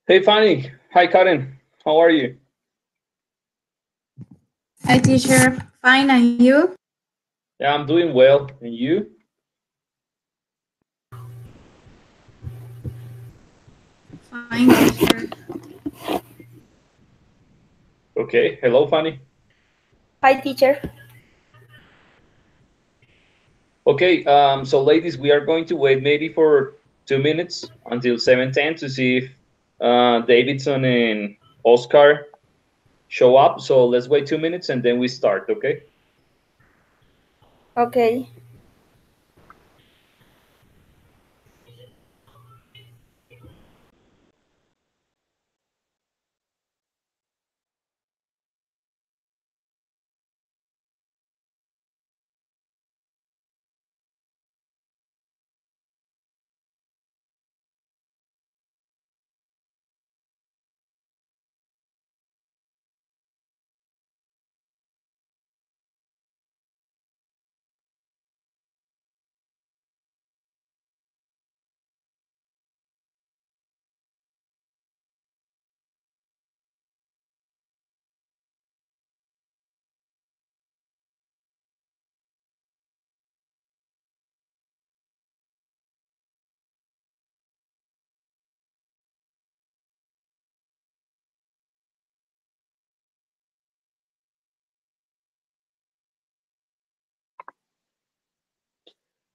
Hey, Fanny. Hi, Karen. How are you? Hi, teacher. Fine, and you? Yeah, I'm doing well. And you? Fine, teacher. Okay. Hello, Fanny. Hi, teacher. Okay. So, ladies, we are going to wait maybe for 2 minutes until 7:10 to see if Davidson and Oscar show up. So let's wait 2 minutes and then we start. Okay. Okay.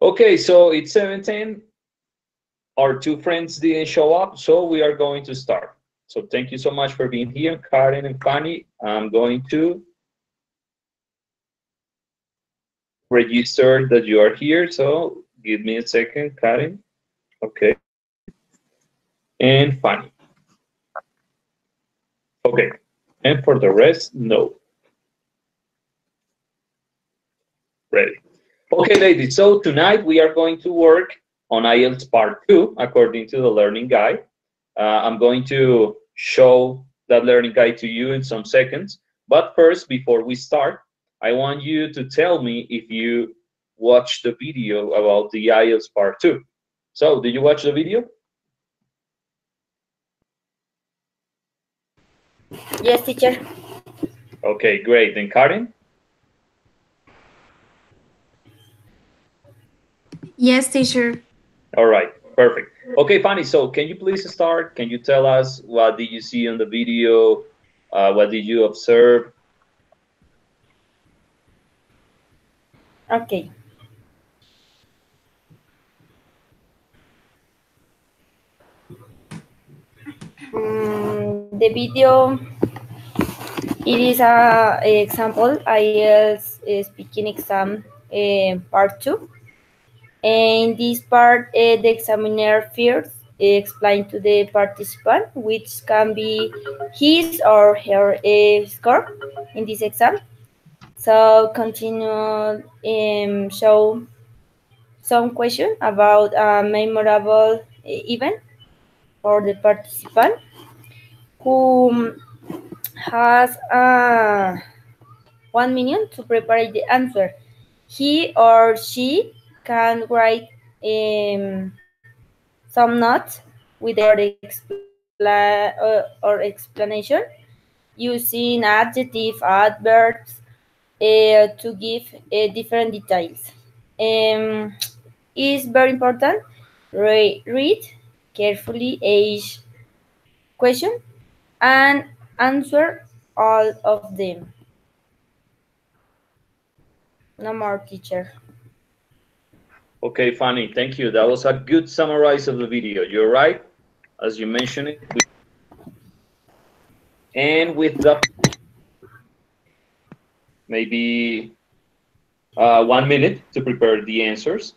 Okay, so it's 7:10. Our two friends didn't show up, so we are going to start. So thank you so much for being here, Karen and Fanny. I'm going to register that you are here. So give me a second, Karen. Okay. And Fanny. Okay. And for the rest, no. Ready. Okay, ladies. So tonight we are going to work on IELTS Part 2 according to the learning guide. I'm going to show that learning guide to you in some seconds. But first, before we start, I want you to tell me if you watched the video about the IELTS Part 2. So, did you watch the video? Yes, teacher. Okay, great. And Karen? Yes, teacher. All right, perfect. Okay, Fanny, so can you please start? Can you tell us what did you see on the video? What did you observe? Okay. The video, it is a example IELTS speaking exam part 2. In this part, the examiner first explain to the participant which can be his or her score in this exam. So continue show some question about a memorable event for the participant who has 1 minute to prepare the answer. He or she can write some notes with or explanation using adjective adverbs to give different details. Is very important. Read carefully each question and answer all of them. No more, teacher. Okay, Fanny, thank you. That was a good summarize of the video. You're right, as you mentioned it. And with the maybe 1 minute to prepare the answers.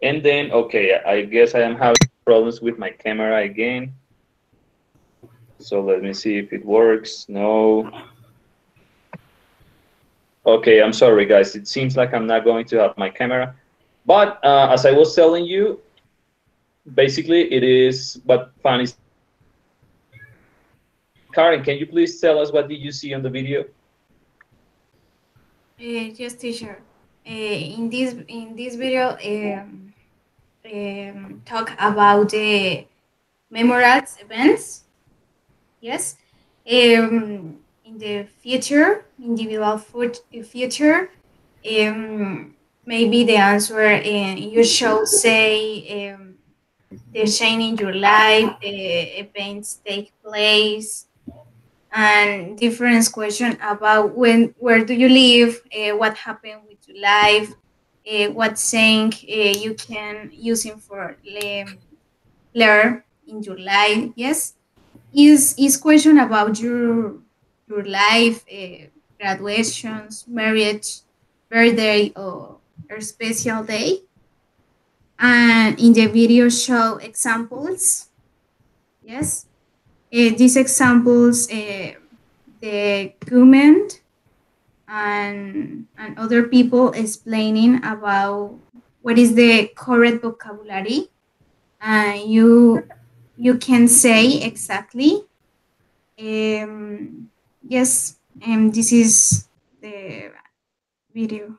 And then, okay, I guess I am having problems with my camera again. So let me see if it works. No. Okay, I'm sorry, guys. It seems like I'm not going to have my camera. But as I was telling you, basically it is what Fanny. Karen, can you please tell us what did you see on the video? Yes, teacher. In this video, talk about the memorable events. Yes. In the future, individual future, maybe the answer you should say the change in your life, the events take place, and different question about where do you live, what happened with your life, what saying you can using for learn in your life. Yes, is question about your life, graduations, marriage, birthday, or special day. And in the video show examples. Yes, these examples, the government and other people explaining about what is the correct vocabulary, and you can say exactly. Yes, and this is the video.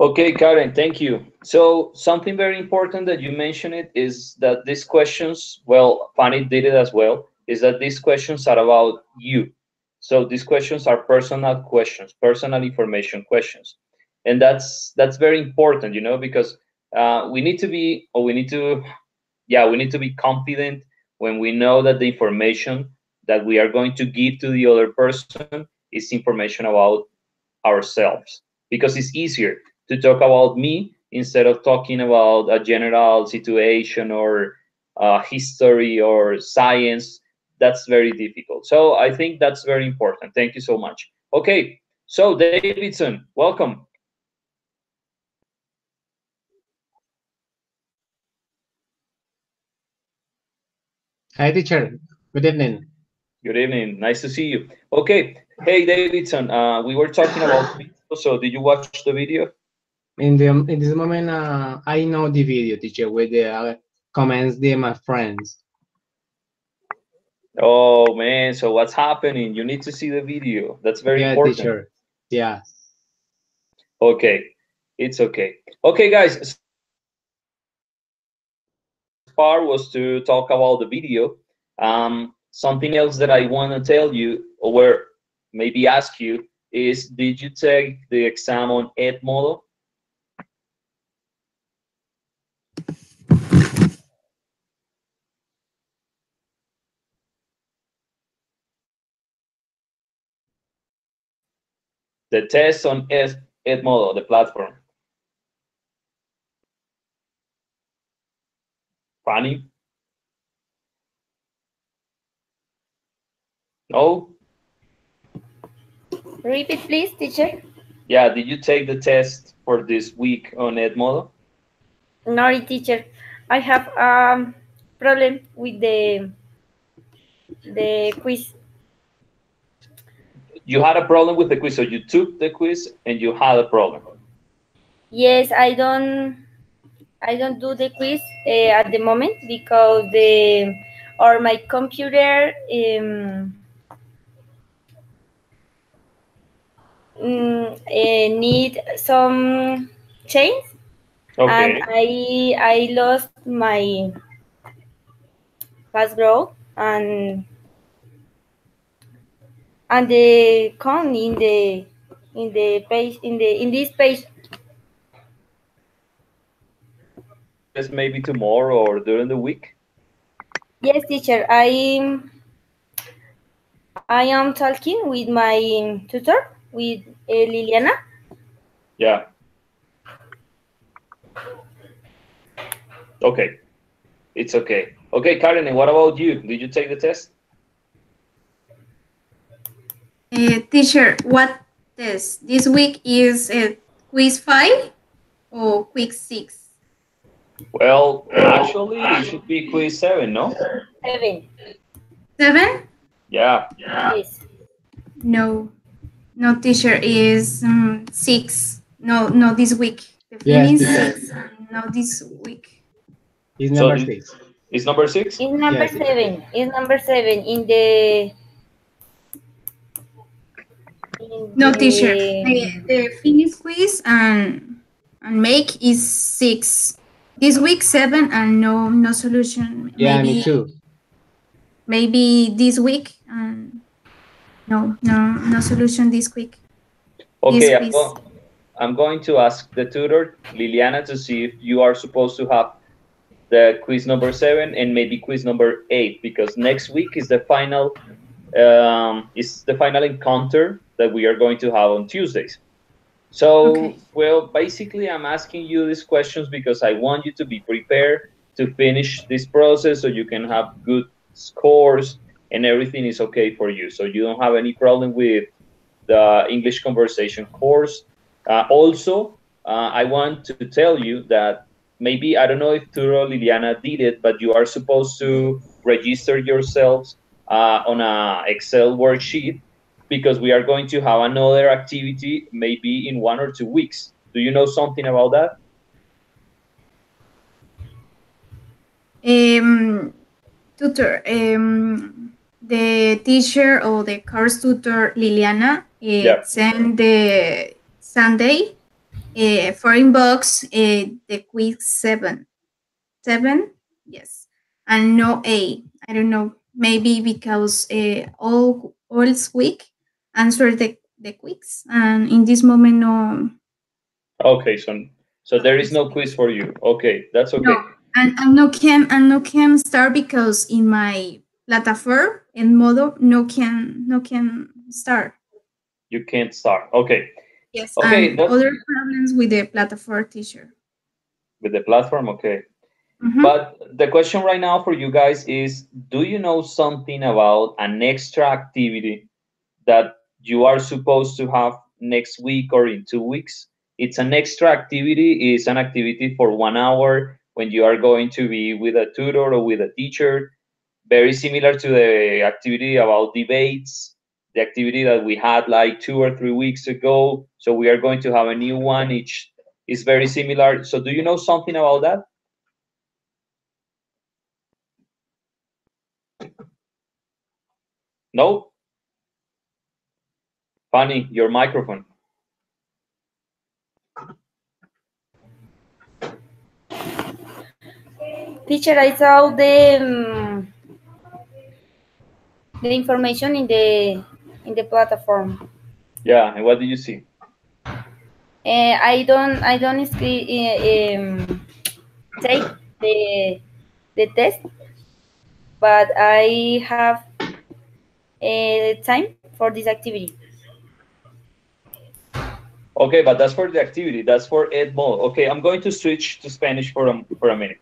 Okay, Karen, thank you. So something very important that you mentioned it is that these questions, well, Fanny did it as well, is that these questions are about you. So these questions are personal questions, personal information questions. And that's very important, because we need to be, or we need to, yeah, we need to be confident when we know that the information that we are going to give to the other person is information about ourselves, because it's easier to talk about me instead of talking about a general situation or history or science. That's very difficult. So I think that's very important. Thank you so much. Okay, so Davidson, welcome. Hi, teacher. Good evening. Good evening. Nice to see you. Okay. Hey, Davidson. We were talking about video. So, did you watch the video? In this moment, I know the video, teacher, with the comments of my friends. Oh man. So, what's happening? You need to see the video. That's very Yeah, important. teacher. Yeah. Okay. It's okay. Okay, guys. So, the first part was to talk about the video. Something else that I want to tell you, or maybe ask you, is did you take the exam on Edmodo? The test on Edmodo, the platform. Funny? No? Repeat, please, teacher. Yeah, did you take the test for this week on Edmodo? No, teacher. I have problem with the quiz. You had a problem with the quiz, so you took the quiz and you had a problem. Yes, I don't do the quiz at the moment because the or my computer need some change, and Okay. I lost my password and the count in the page in this page. Yes, maybe tomorrow or during the week. Yes, teacher. I am talking with my tutor with Liliana. Yeah. Okay. It's okay. Okay, Karen, and what about you? Did you take the test? Teacher, what test? This week is quiz 5 or quiz 6? Well, actually, it should be quiz 7, no? 7. 7? Yeah. Yes. No, no, teacher, is 6. No, no, this week. The Yes, finish teacher. 6. No, this week. It's So number 6. it's number 6? It's number Yes, teacher. 7. It's number 7 in the No, teacher. The finish quiz and make is 6. This week 7 and no solution. Yeah, me too. Maybe this week and no solution this week. Okay, This quiz. I'm going to ask the tutor, Liliana, to see if you are supposed to have the quiz number 7 and maybe quiz number 8, because next week is the final encounter that we are going to have on Tuesdays. So, Okay. well, basically, I'm asking you these questions because I want you to be prepared to finish this process so you can have good scores and everything is okay for you. So you don't have any problem with the English conversation course. Also, I want to tell you that maybe, I don't know if Turo Liliana did it, but you are supposed to register yourselves on a Excel worksheet, because we are going to have another activity maybe in 1 or 2 weeks. Do you know something about that? Tutor, the teacher or the course tutor Liliana Yeah. sent the Sunday for inbox the quiz 7. 7? Yes. And no A. I don't know. Maybe because all week answer the quiz, and in this moment no. Okay, so there is no quiz for you. Okay, that's okay. No, and no can start because in my plataforma en modo no can start. You can't start. Okay. Yes, Okay, and other problems with the platform teacher. with the platform, okay. Mhm. But the question right now for you guys is, do you know something about an extra activity that you are supposed to have next week or in 2 weeks? It's an extra activity, it's an activity for 1 hour when you are going to be with a tutor or with a teacher, very similar to the activity about debates, the activity that we had like 2 or 3 weeks ago. So we are going to have a new one. Each is very similar. So do you know something about that? No? Fanny, your microphone. Teacher, I saw the information in the platform. Yeah, and what do you see? I don't take the test, but I have time for this activity. Okay, but that's for the activity. That's for Ed mode. Okay, I'm going to switch to Spanish for a minute.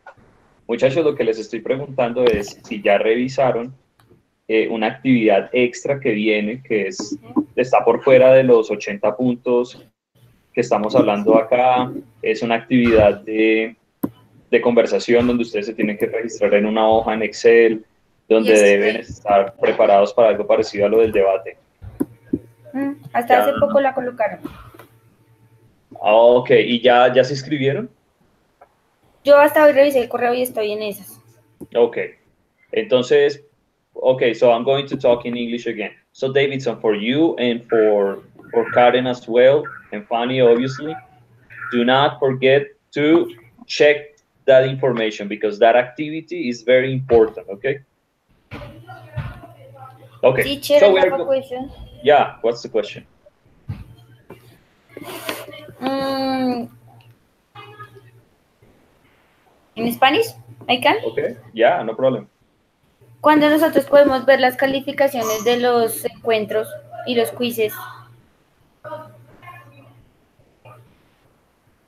Muchachos, lo que les estoy preguntando es si ya revisaron una actividad extra que viene, que está por fuera de los 80 puntos que estamos hablando acá. Es una actividad de conversación donde ustedes se tienen que registrar en una hoja en Excel, donde deben Yesterday. estar preparados para algo parecido a lo del debate. Hasta Ya. hace poco la colocaron. Ok, ¿y ya se inscribieron? Yo hasta hoy revisé el correo y estoy en esas. Okay. Entonces, okay, so I'm going to talk in English again. So Davidson, for you and for Karen as well, and Fanny, obviously, do not forget to check that information because that activity is very important, okay? Okay. Teacher, So I we have are a question. yeah, what's the question? ¿En Spanish? I can. Okay. Yeah, no problem. ¿Cuándo nosotros podemos ver las calificaciones de los encuentros y los quizzes?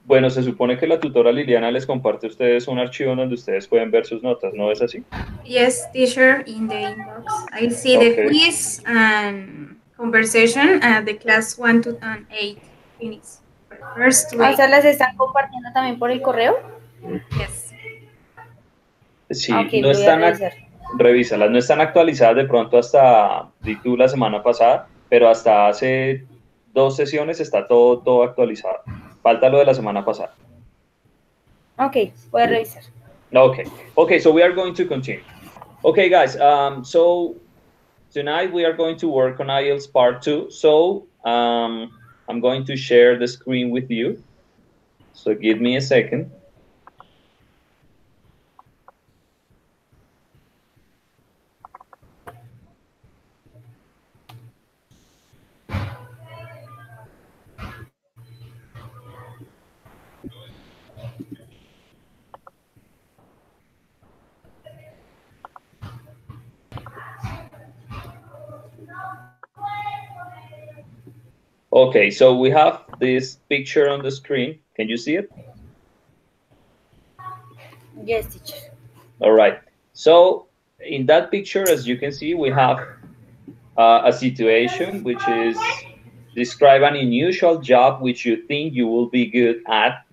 Bueno, se supone que la tutora Liliana les comparte a ustedes un archivo donde ustedes pueden ver sus notas, ¿no es así? Yes, teacher, in the inbox. I see the Okay. quiz and conversation at the class 1 to 8 finish. First to O 8. sea, ¿las están compartiendo también por el correo? Yes. Sí, Ok, no voy a están, revisar. revísalas, no están actualizadas de pronto hasta, di tú, la semana pasada, pero hasta hace 2 sesiones está todo actualizado. Falta lo de la semana pasada. Ok, voy a revisar. Okay, so we are going to continue. Okay, guys, so tonight we are going to work on IELTS part 2. So I'm going to share the screen with you. So give me a second. Okay, so we have this picture on the screen. Can you see it? Yes, teacher. All right. So in that picture, as you can see, we have a situation which is describe an unusual job which you think you will be good at.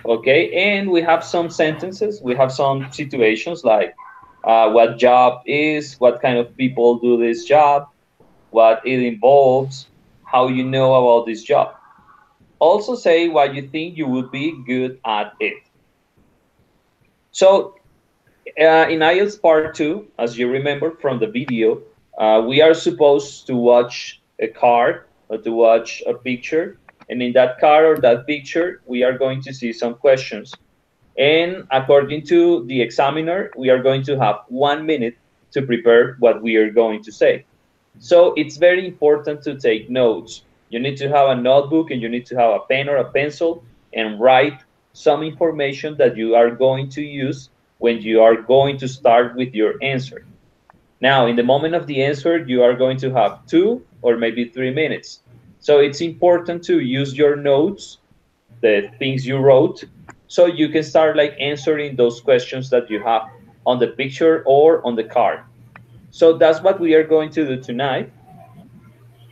Okay, and we have some sentences. We have some situations like what job is, what kind of people do this job, what it involves, how you know about this job. Also say why you think you would be good at it. So in IELTS part 2, as you remember from the video, we are supposed to watch a card or to watch a picture. And in that card or that picture, we are going to see some questions. And according to the examiner, we are going to have 1 minute to prepare what we are going to say. So it's very important to take notes. You need to have a notebook and you need to have a pen or a pencil and write some information that you are going to use when you are going to start with your answer. Now, in the moment of the answer, you are going to have 2 or maybe 3 minutes. So it's important to use your notes, the things you wrote, so you can start like answering those questions that you have on the picture or on the card. So that's what we are going to do tonight.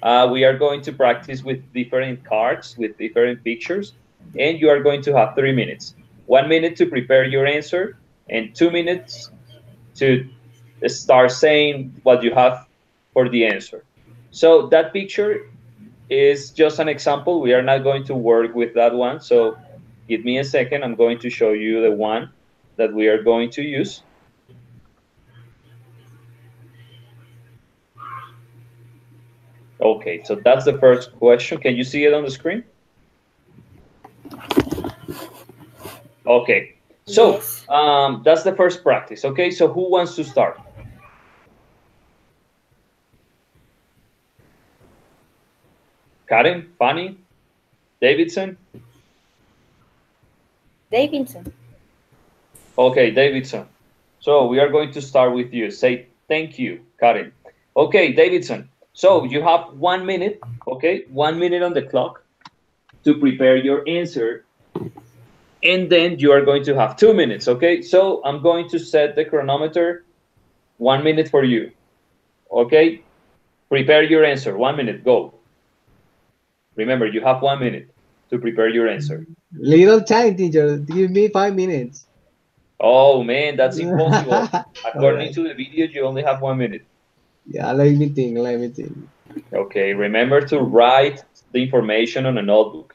We are going to practice with different cards, with different pictures, and you are going to have 3 minutes. 1 minute to prepare your answer, and 2 minutes to start saying what you have for the answer. So that picture is just an example. We are not going to work with that one. So give me a second. I'm going to show you the one that we are going to use. Okay, so that's the first question. Can you see it on the screen? Okay, so Yes. that's the first practice. Okay, so who wants to start? Karen, Fanny, Davidson? Davidson. Okay, Davidson. So we are going to start with you. Say thank you, Karen. Okay, Davidson. So you have 1 minute, okay? 1 minute on the clock to prepare your answer. And then you are going to have 2 minutes, okay? So I'm going to set the chronometer 1 minute for you, okay? Prepare your answer. 1 minute, go. Remember, you have 1 minute to prepare your answer. Little time, teacher. Give me 5 minutes. Oh man, that's impossible. All According right. to the video, you only have 1 minute. Yeah, let me think. Let me think. Okay, remember to write the information on a notebook.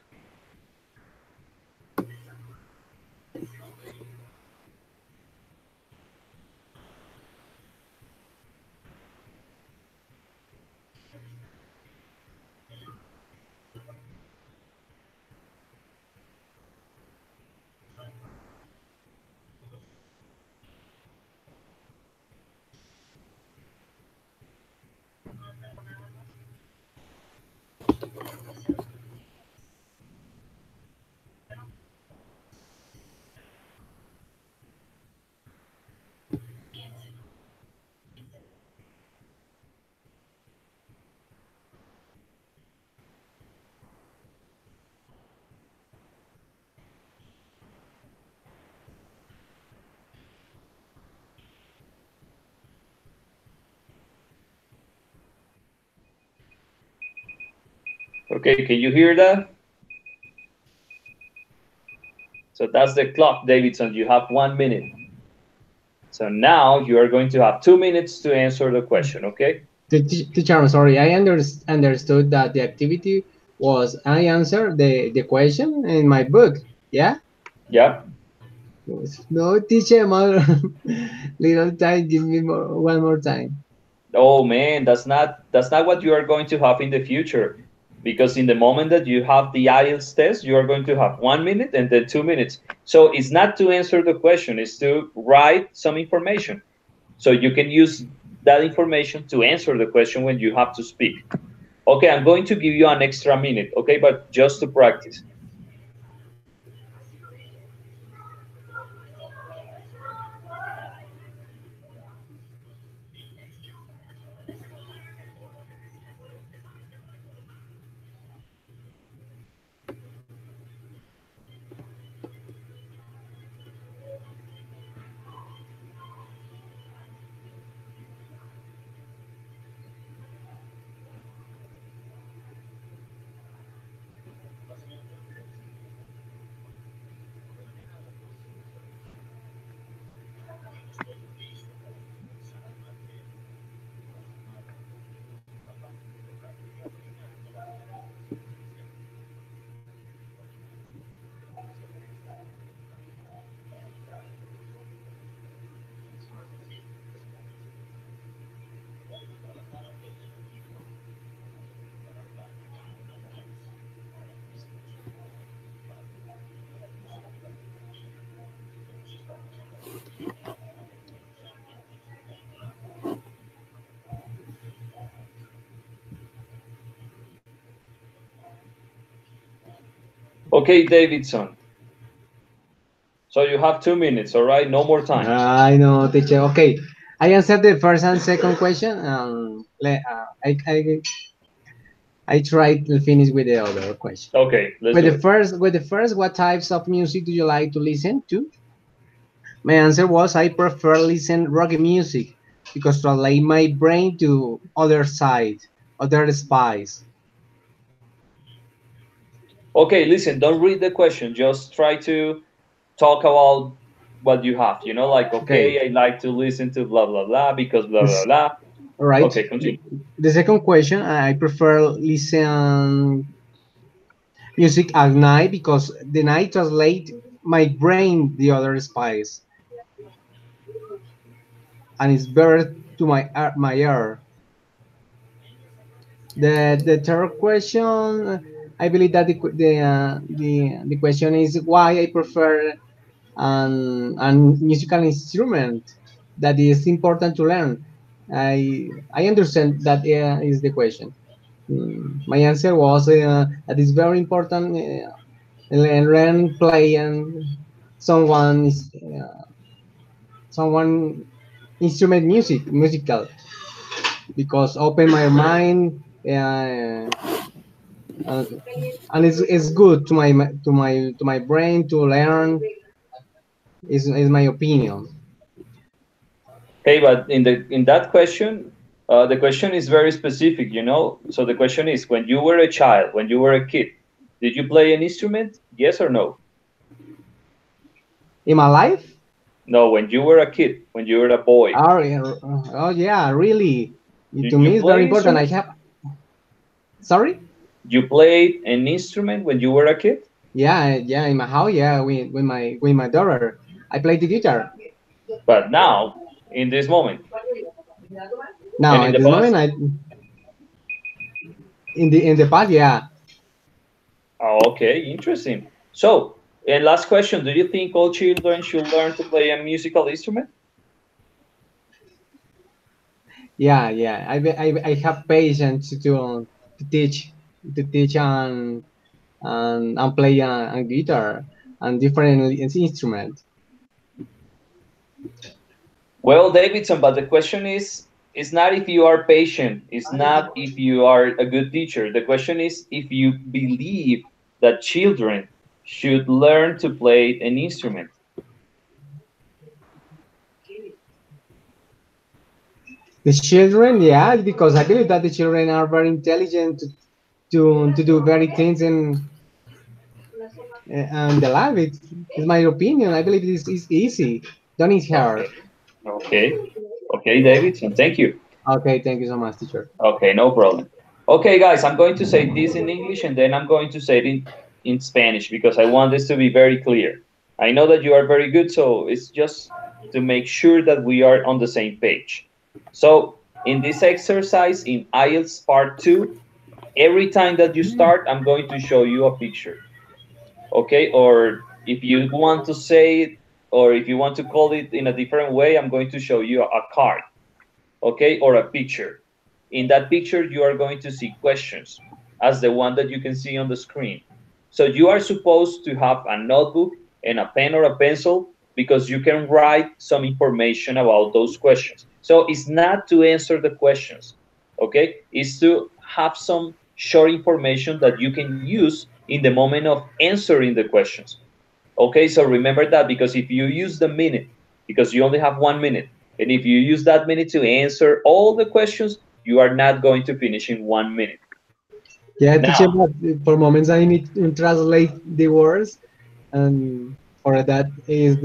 Okay, can you hear that? So that's the clock, Davidson. You have 1 minute. So now you are going to have 2 minutes to answer the question, okay? Teacher, I'm sorry. I understood that the activity was I answered the question in my book. Yeah? Yeah. No, teacher, mother. Little time. Give me one more time. Oh man, that's not what you are going to have in the future. Because in the moment that you have the IELTS test, you are going to have 1 minute and then 2 minutes. So it's not to answer the question, it's to write some information. So you can use that information to answer the question when you have to speak. Okay, I'm going to give you an extra minute, okay, but just to practice. Okay, Davidson. So you have 2 minutes, all right? No more time. I know, teacher. Okay. I answered the first and second question. I tried to finish with the other question. Okay, let's With do the it. first, what types of music do you like to listen to? My answer was I prefer listen rock music because translate my brain to other side, other spice. Okay, listen, don't read the question. Just try to talk about what you have. You know, like, Okay. okay, I like to listen to blah, blah, blah because blah, blah, This, blah. all right. Okay, continue. The second question, I prefer listen music at night because the night translate my brain the other spice and it's better to my ear. The third question, I believe that the question is why I prefer an musical instrument that is important to learn. I understand that is the question. My answer was that it's very important learn play and someone is someone instrument musical because open my mind uh, and it's good to my brain to learn is my opinion. Hey, but in that question, the question is very specific, you know. So the question is, when you were a child, when you were a kid, did you play an instrument? Yes or no? In my life. No, when you were a kid, when you were a boy, Oh yeah, really. To did you me, it's very play important. I instrument? have. Sorry. You played an instrument when you were a kid? Yeah, yeah. In my house, yeah. With my daughter, I play the guitar. But now, in this moment, and Now in at the this moment, past? I in the past, yeah. Oh, okay, interesting. So, and last question, do you think all children should learn to play a musical instrument? Yeah, yeah. I have patience to teach and play a guitar and different instruments. Well, Davidson, but the question is, it's not if you are patient, it's not if you are a good teacher. The question is if you believe that children should learn to play an instrument. The children, yeah, because I believe that the children are very intelligent to do very things and the life. It's my opinion. I believe it's easy. Don't need hard. Okay, okay, okay, Davidson, thank you. Okay, thank you so much, teacher. Okay, no problem. Okay, guys, I'm going to say this in English and then I'm going to say it in Spanish because I want this to be very clear. I know that you are very good, so it's just to make sure that we are on the same page. So, in this exercise in IELTS Part 2, every time that you start, I'm going to show you a picture. Okay, or if you want to say it, or if you want to call it in a different way, I'm going to show you a card, okay, or a picture. In that picture, you are going to see questions as the one that you can see on the screen. So you are supposed to have a notebook and a pen or a pencil because you can write some information about those questions. So it's not to answer the questions, okay? It's to have some short information that you can use in the moment of answering the questions. Okay, so remember that because if you use the minute, because you only have 1 minute, and if you use that minute to answer all the questions, you are not going to finish in 1 minute. Yeah, teacher, Now, but for moments I need to translate the words, and for that is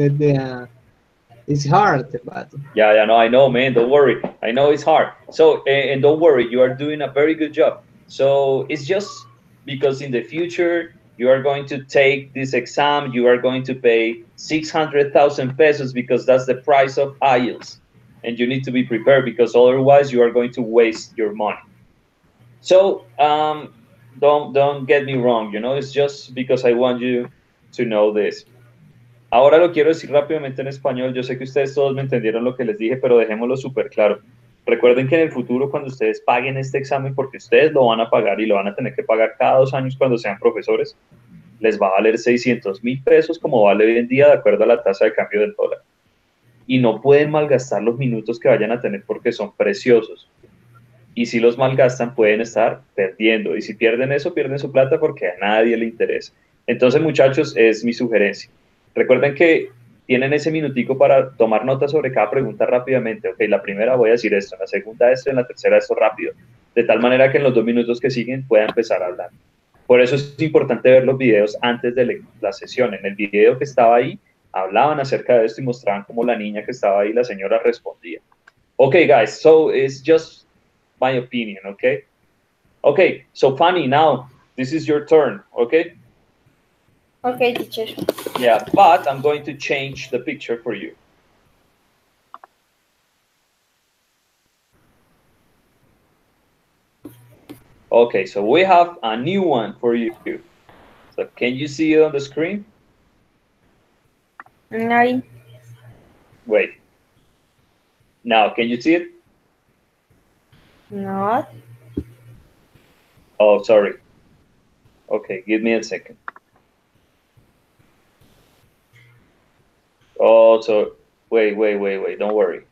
it's hard, but yeah, no, I know, man. Don't worry. I know it's hard. So, and don't worry, you are doing a very good job. So it's just because in the future you are going to take this exam, you are going to pay 600,000 pesos because that's the price of IELTS, and you need to be prepared because otherwise you are going to waste your money. So don't get me wrong. You know, it's just because I want you to know this. Ahora lo quiero decir rápidamente en español. Yo sé que ustedes todos me entendieron lo que les dije, pero dejémoslo súper claro. Recuerden que en el futuro, cuando ustedes paguen este examen, porque ustedes lo van a pagar y lo van a tener que pagar cada 2 años cuando sean profesores, les va a valer 600,000 pesos como vale hoy en día de acuerdo a la tasa de cambio del dólar. Y no pueden malgastar los minutos que vayan a tener porque son preciosos. y si los malgastan pueden estar perdiendo, y si pierden eso, pierden su plata porque a nadie le interesa. Entonces, muchachos, es mi sugerencia. Recuerden que tienen ese minutico para tomar notas sobre cada pregunta rápidamente. Ok, la primera voy a decir esto, en la segunda esto, en la tercera esto rápido, de tal manera que en los 2 minutos que siguen pueda empezar a hablar. Por eso es importante ver los videos antes de la sesión. En el video que estaba ahí, hablaban acerca de esto y mostraban cómo la niña que estaba ahí, la señora, respondía. Okay, guys, so it's just my opinion, okay? Okay, so Fanny, now this is your turn, okay? Okay, teacher. Yeah, but I'm going to change the picture for you. Okay, so we have a new one for you. So can you see it on the screen? No. Wait. Now, can you see it? Not. Oh, sorry. Okay, give me a second. Oh, so wait, don't worry.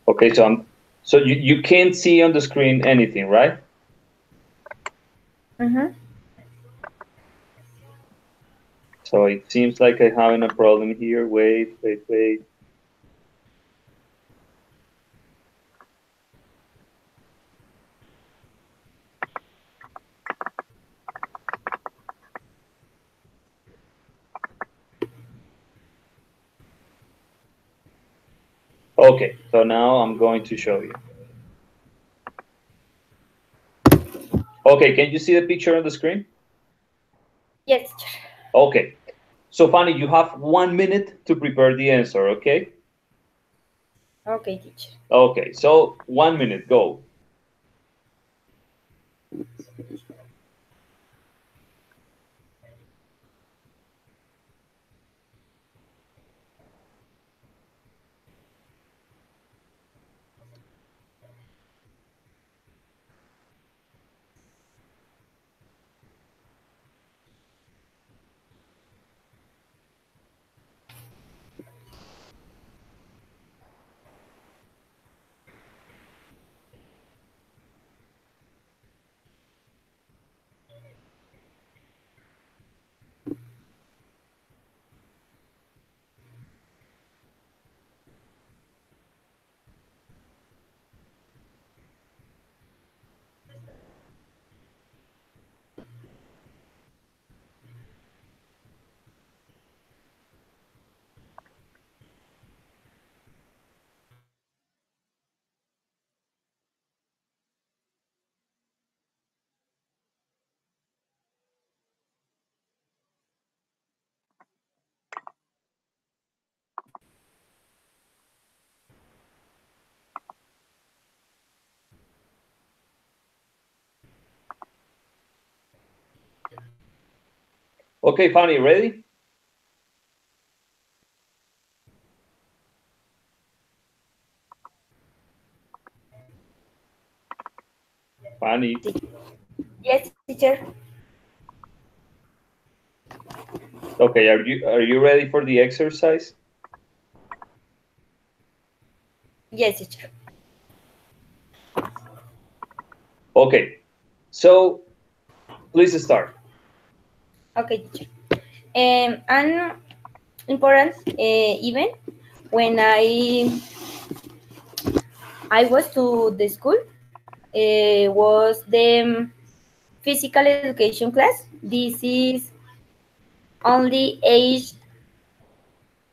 Okay, so you can't see on the screen anything, right? Mm-hmm. So it seems like I'm having a problem here. Wait. Okay, so now I'm going to show you. Okay, can you see the picture on the screen? Yes, teacher. Okay, so Fanny, you have 1 minute to prepare the answer, okay? Okay, teacher. Okay, so 1 minute, go. Okay, Fanny, ready? Fanny, Yes, teacher. okay, are you ready for the exercise? Yes, teacher. Okay, so please start. Okay, teacher. An important event when I was to the school was the physical education class. This is only age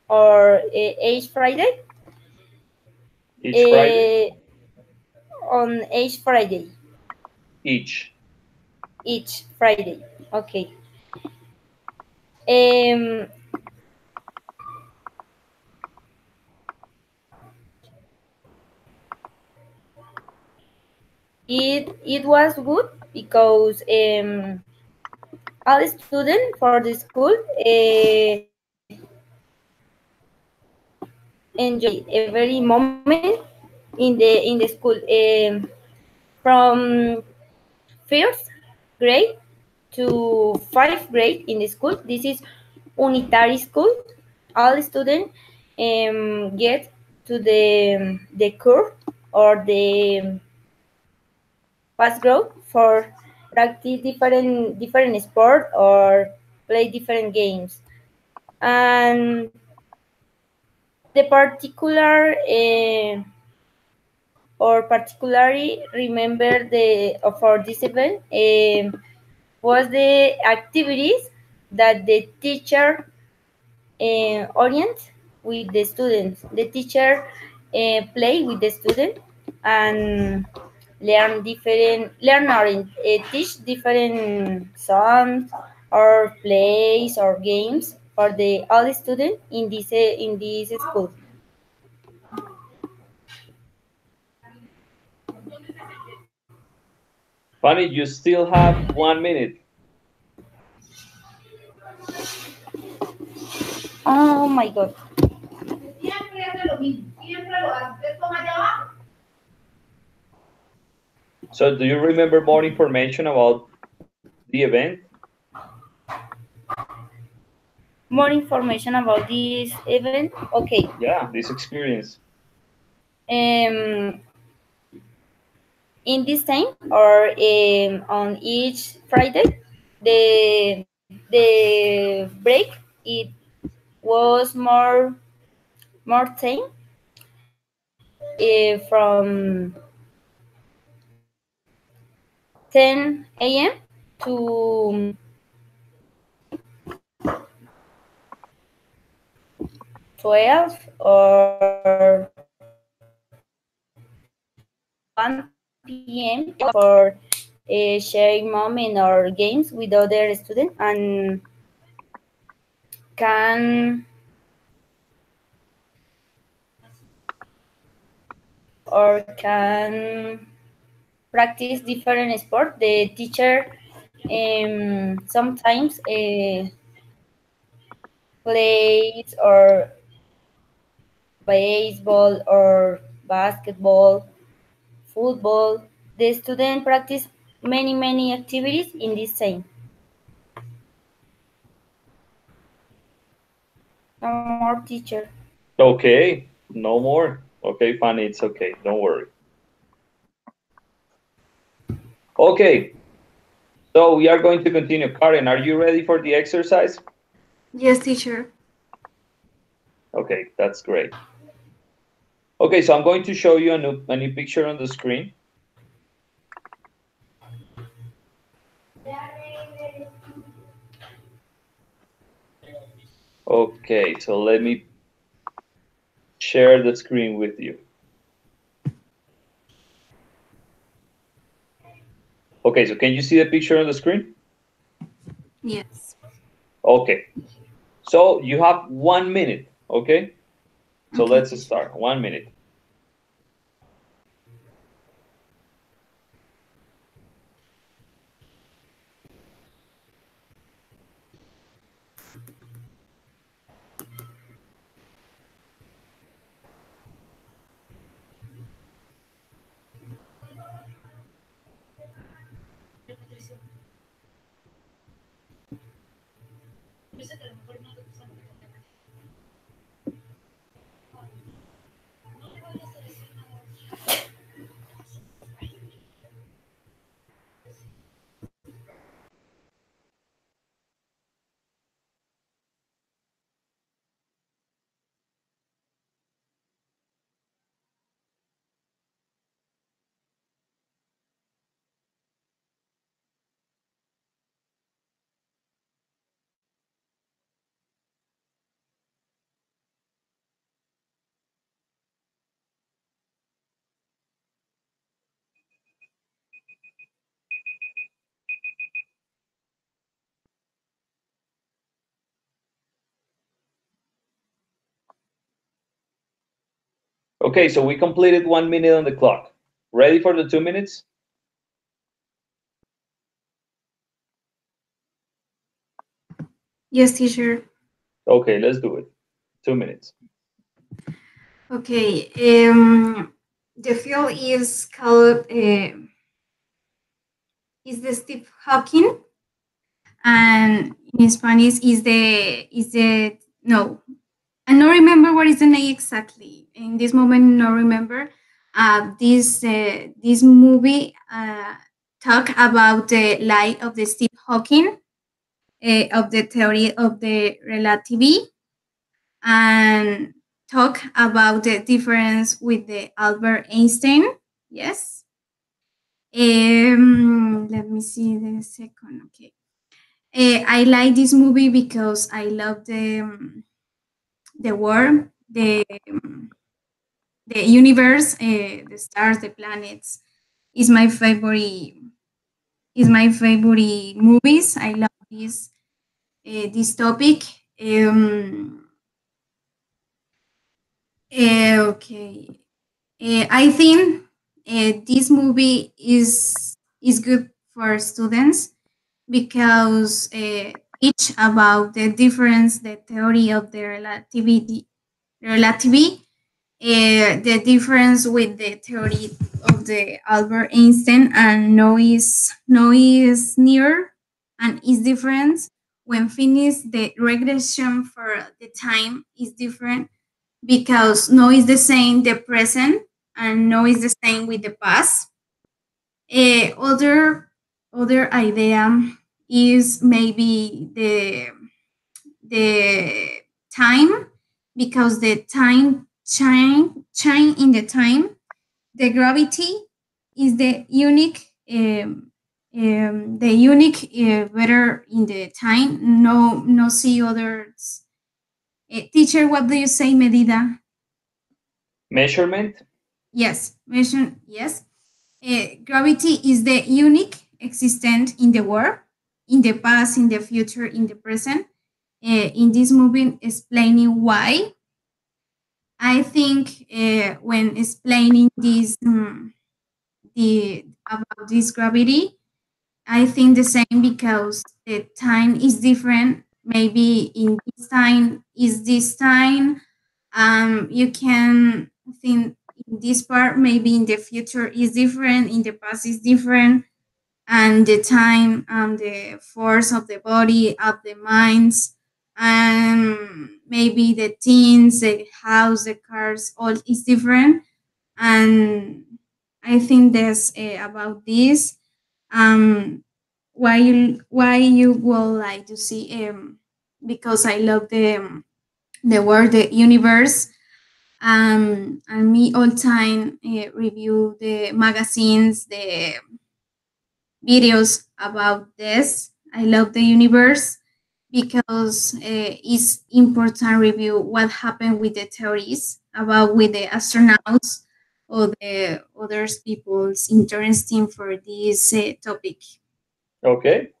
Friday. Each Friday? On age Friday. Each. Each Friday. Okay. Um, it was good because all students for the school enjoy every moment in the school from first grade to 5th grade in the school. This is unitary school. All students get to the curve or the fast growth for practice different sport or play different games. And the particular or particularly remember the for this event was the activities that the teacher orient with the students. The teacher play with the student and learn or teach different songs or plays or games for the all students in this school. Funny, you still have 1 minute. Oh my god. So, do you remember more information about the event? More information about this event? Okay. Yeah, this experience. Um, in this time or on each Friday, the break it was more time from 10 a.m. to 12 or 1 p.m. for sharing moment or games with other students and can or can practice different sport. The teacher sometimes plays or baseball or basketball, football. The student practice many activities in this time. No more teacher. Okay, no more. Okay, Fanny, it's okay. Don't worry. Okay, so we are going to continue. Karen, are you ready for the exercise? Yes, teacher. Okay, that's great. Okay, so I'm going to show you a new picture on the screen. Okay, so let me share the screen with you. Okay, so can you see the picture on the screen? Yes. Okay, so you have 1 minute, okay? So Okay, let's teacher. start, 1 minute. Okay, so we completed 1 minute on the clock. Ready for the 2 minutes? Yes, teacher. Okay, let's do it. 2 minutes. Okay. The field is called is the Steve Hawking, and in Spanish is the no. I don't remember what is the name exactly. In this moment, no remember. This movie talk about the life of the Steve Hawking, of the theory of the relativity, and talk about the difference with the Albert Einstein. Yes. Let me see the second. Okay. I like this movie because I love the world, the universe, the stars, the planets. Is my favorite. Is my favorite movies. I love this topic. Um, okay. I think this movie is good for students because teach about the difference, the theory of the relativity, the difference with the theory of the Albert Einstein, and noise near and is different when finished. The regression for the time is different because no is the same the present and no is the same with the past. Other idea is maybe the time because the time change in the time. The gravity is the unique better in the time. No see others. Teacher, what do you say, Medida? Measurement. Yes, mention yes. Gravity is the unique existent in the world, in the past, in the future, in the present. In this movie, explaining why. I think when explaining the about this gravity, I think the same because the time is different. Maybe in this time is this time. You can think in this part. Maybe in the future is different. In the past is different, and the time and the force of the body of the minds, and maybe the things, the house, the cars, all is different. And I think that's about this. um why you would like to see because I love the world, the universe. And me all time review the magazines, the videos about this. I love the universe because it's important review what happened with the theories about with the astronauts or the others people's interesting for this topic. Okay.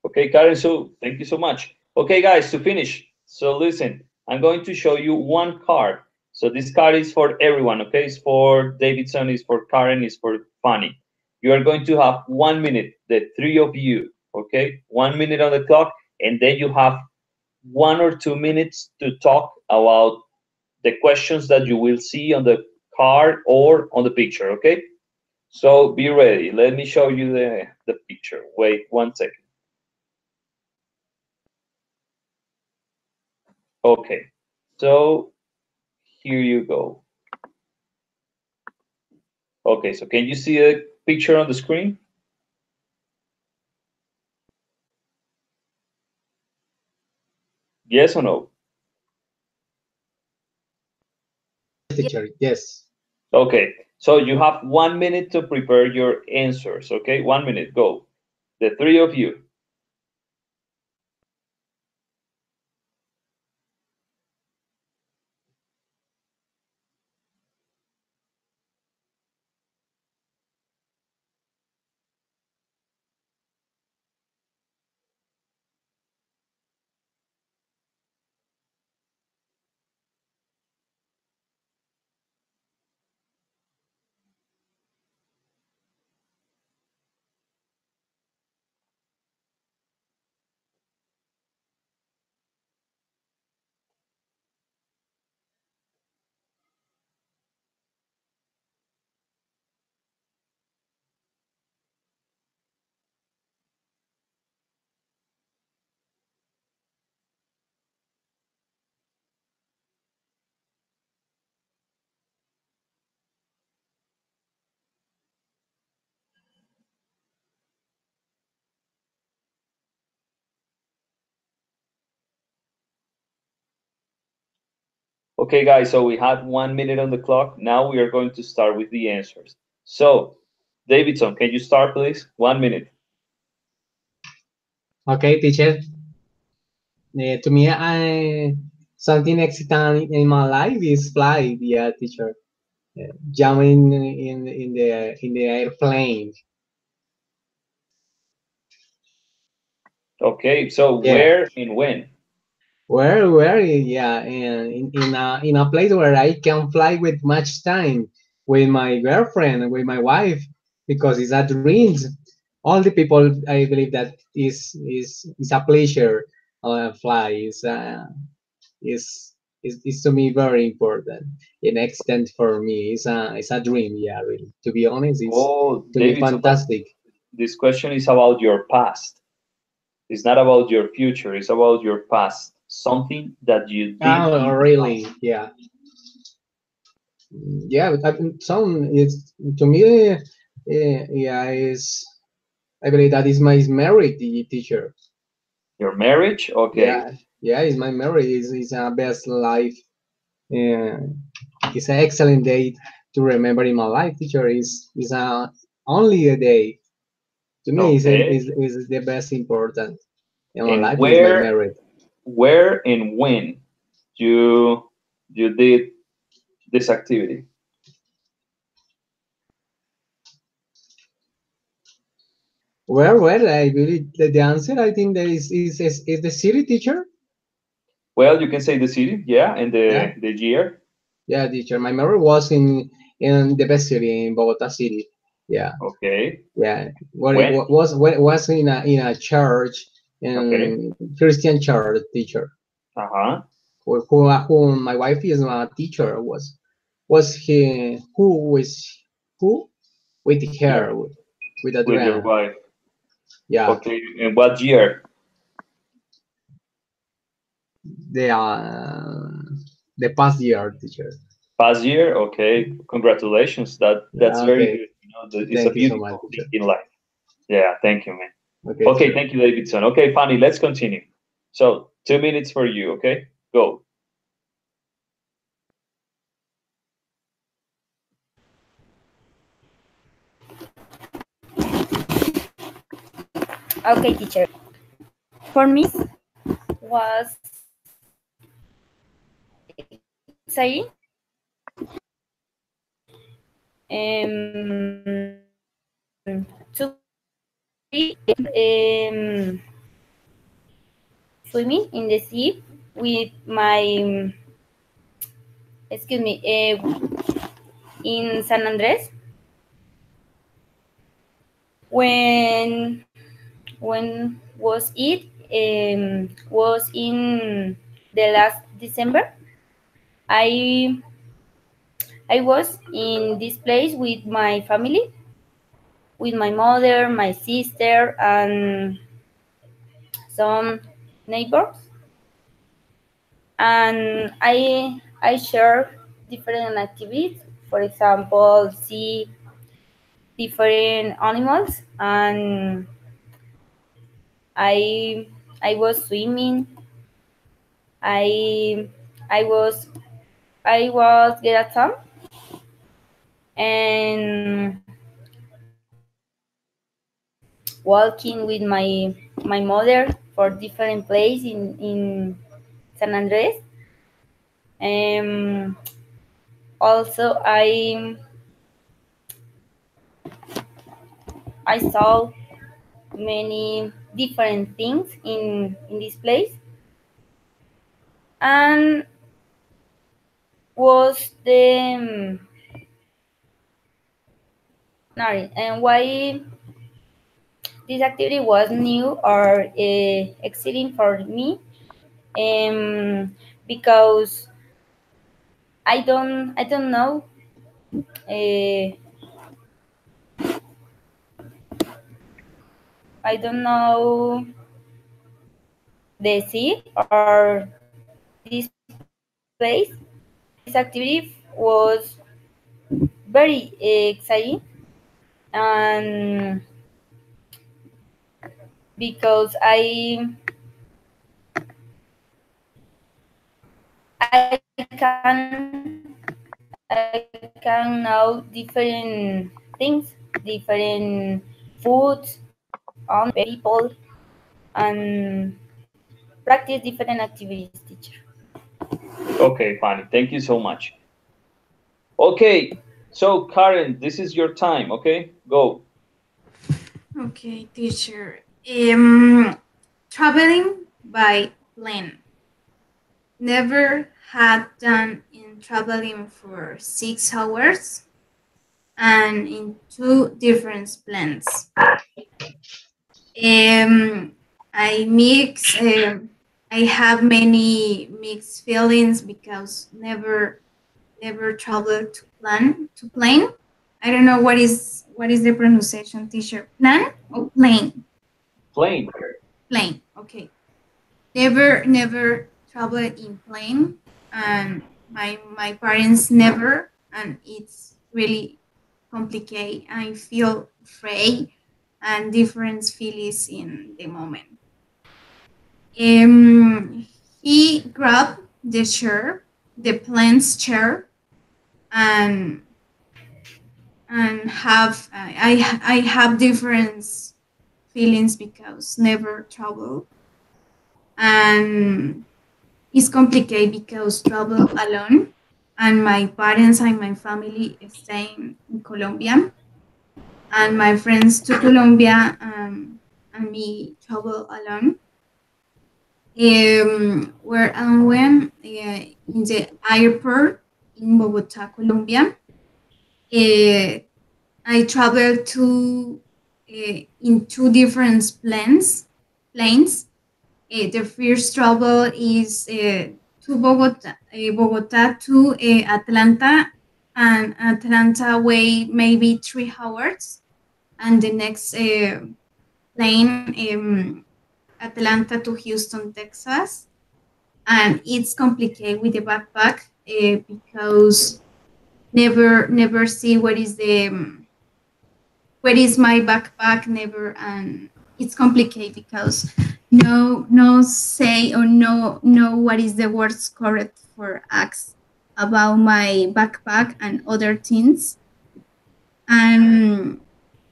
Okay, Karen, so thank you so much. Okay, guys, to finish, so listen, I'm going to show you one card. So this card is for everyone, okay? It's for Davidson, it's for Karen, it's for Fanny. You are going to have 1 minute, the three of you, okay? 1 minute on the clock, and then you have 1 or 2 minutes to talk about the questions that you will see on the card or on the picture, okay? So be ready. Let me show you the picture. Wait 1 second. Okay, so here you go. Okay, so can you see a picture on the screen? Yes or no? Teacher, yes. Okay, so you have 1 minute to prepare your answers. Okay, 1 minute, go. The three of you. Okay, guys, so we have 1 minute on the clock. Now we are going to start with the answers. So, Davidson, can you start, please? 1 minute. Okay, teacher. To me, something exciting in my life is fly. Yeah, teacher. Jumping in the airplane. Okay, so Yeah. where and when? Where, yeah, and in a place where I can fly with much time with my girlfriend, with my wife, because it's a dream. All the people, I believe that is a pleasure. Fly is to me very important. An extent for me, it's a dream. Yeah, really. To be honest, it's Oh, to me Davidson, but fantastic. this question is about your past. It's not about your future, it's about your past. Something that you did Oh, in the really? past. Yeah. Yeah, some it's to me, yeah, is I believe that is my married teacher. Your marriage? Okay. Yeah, yeah, is my marriage is a best life. Uh, it's an excellent day to remember in my life. Teacher is a only a day to me Okay. is the best important in my And life is my marriage. where and when you you did this activity? Well, I believe the answer I think that is the city teacher. Well, you can say the city, yeah, and Yeah, the year. yeah, teacher. My marriage was in the best city in Bogota City. Yeah. Okay. Yeah, what it When? was in a church, Okay. in Christian church teacher, Uh-huh. who my wife is a teacher was he who was who with Yeah. her with a With your dress. wife. Yeah, Okay. And what year? the the past year teacher. Past year? Okay. Congratulations. That's very Okay, good. It's a thank you so much, beautiful thing teacher. in life. Yeah, thank you, man. Okay, Okay, teacher. thank you, Davidson. Okay, Fanny, let's continue. So 2 minutes for you, okay? Go. Okay, teacher. For me, was exciting. To be swimming in the sea with my excuse me in San Andres when was it was in the last December. I I was in this place with my family, with my mother, my sister, and some neighbors, and I share different activities. For example, see different animals, and I I was swimming. I I was I was get a ton and walking with my mother for different places in San Andres. Um, Also, I saw many different things in this place, and was the sorry, and why this activity was new or exciting for me, because I don't know uh, I don't know the sea or this place. This activity was very exciting, and because I can know different things, different foods, on people, and practice different activities, teacher. Okay, Fanny, thank you so much. Okay, so Karen, this is your time. Okay, go. Okay, teacher. Traveling by plane. Never had done in traveling for 6 hours and in two different planes. Um, I mix. I have many mixed feelings because never traveled to plane. I don't know what is the pronunciation, teacher. Plan or plane? Plane. Plane. Okay. Never traveled in plane, and my parents never, and it's really complicated. I feel afraid and different feelings in the moment. Um, he grabbed the chair, the plane's chair, and I have different feelings because never travel, and it's complicated because travel alone, and my parents and my family is staying in Colombia, and my friends to Colombia, and me travel alone. Where and when in the airport in Bogota, Colombia. Uh, I traveled to in two different planes. The first travel is to Bogota to Atlanta, and Atlanta way maybe 3 hours, and the next plane Atlanta to Houston, Texas, and it's complicated with the backpack because never see what is my backpack, never, and it's complicated because no say or no know what is the words correct for ask about my backpack and other things, and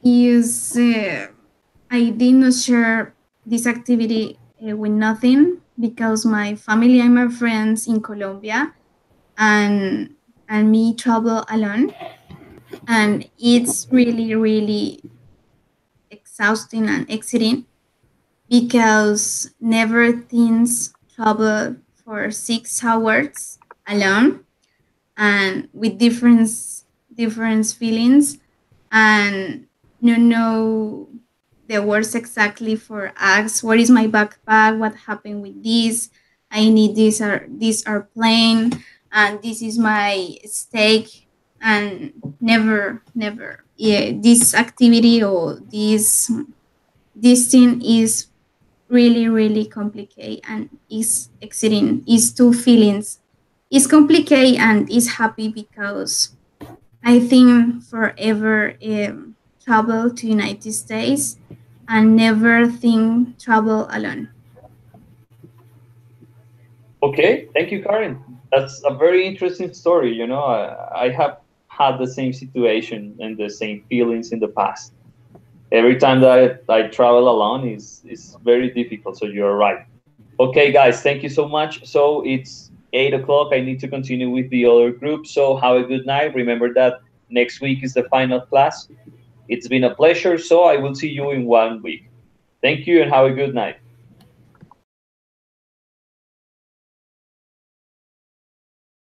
is I did not share this activity with nothing because my family and my friends in Colombia, and me travel alone, and it's really exhausting and exciting because never things travel for 6 hours alone and with different feelings, and no know the words exactly for ask what is my backpack, what happened with this, I need this are plain, and this is my stake, and never yeah, this activity or this thing is really complicated and is exciting, is two feelings, is complicated and is happy because I think forever travel to United States and never think travel alone. Okay, thank you, Karen. That's a very interesting story. You know, I have had the same situation and the same feelings in the past. Every time that I travel alone is very difficult. So you're right. Okay, guys, thank you so much. So it's 8 o'clock. I need to continue with the other group. So have a good night. Remember that next week is the final class. It's been a pleasure. So I will see you in 1 week. Thank you and have a good night.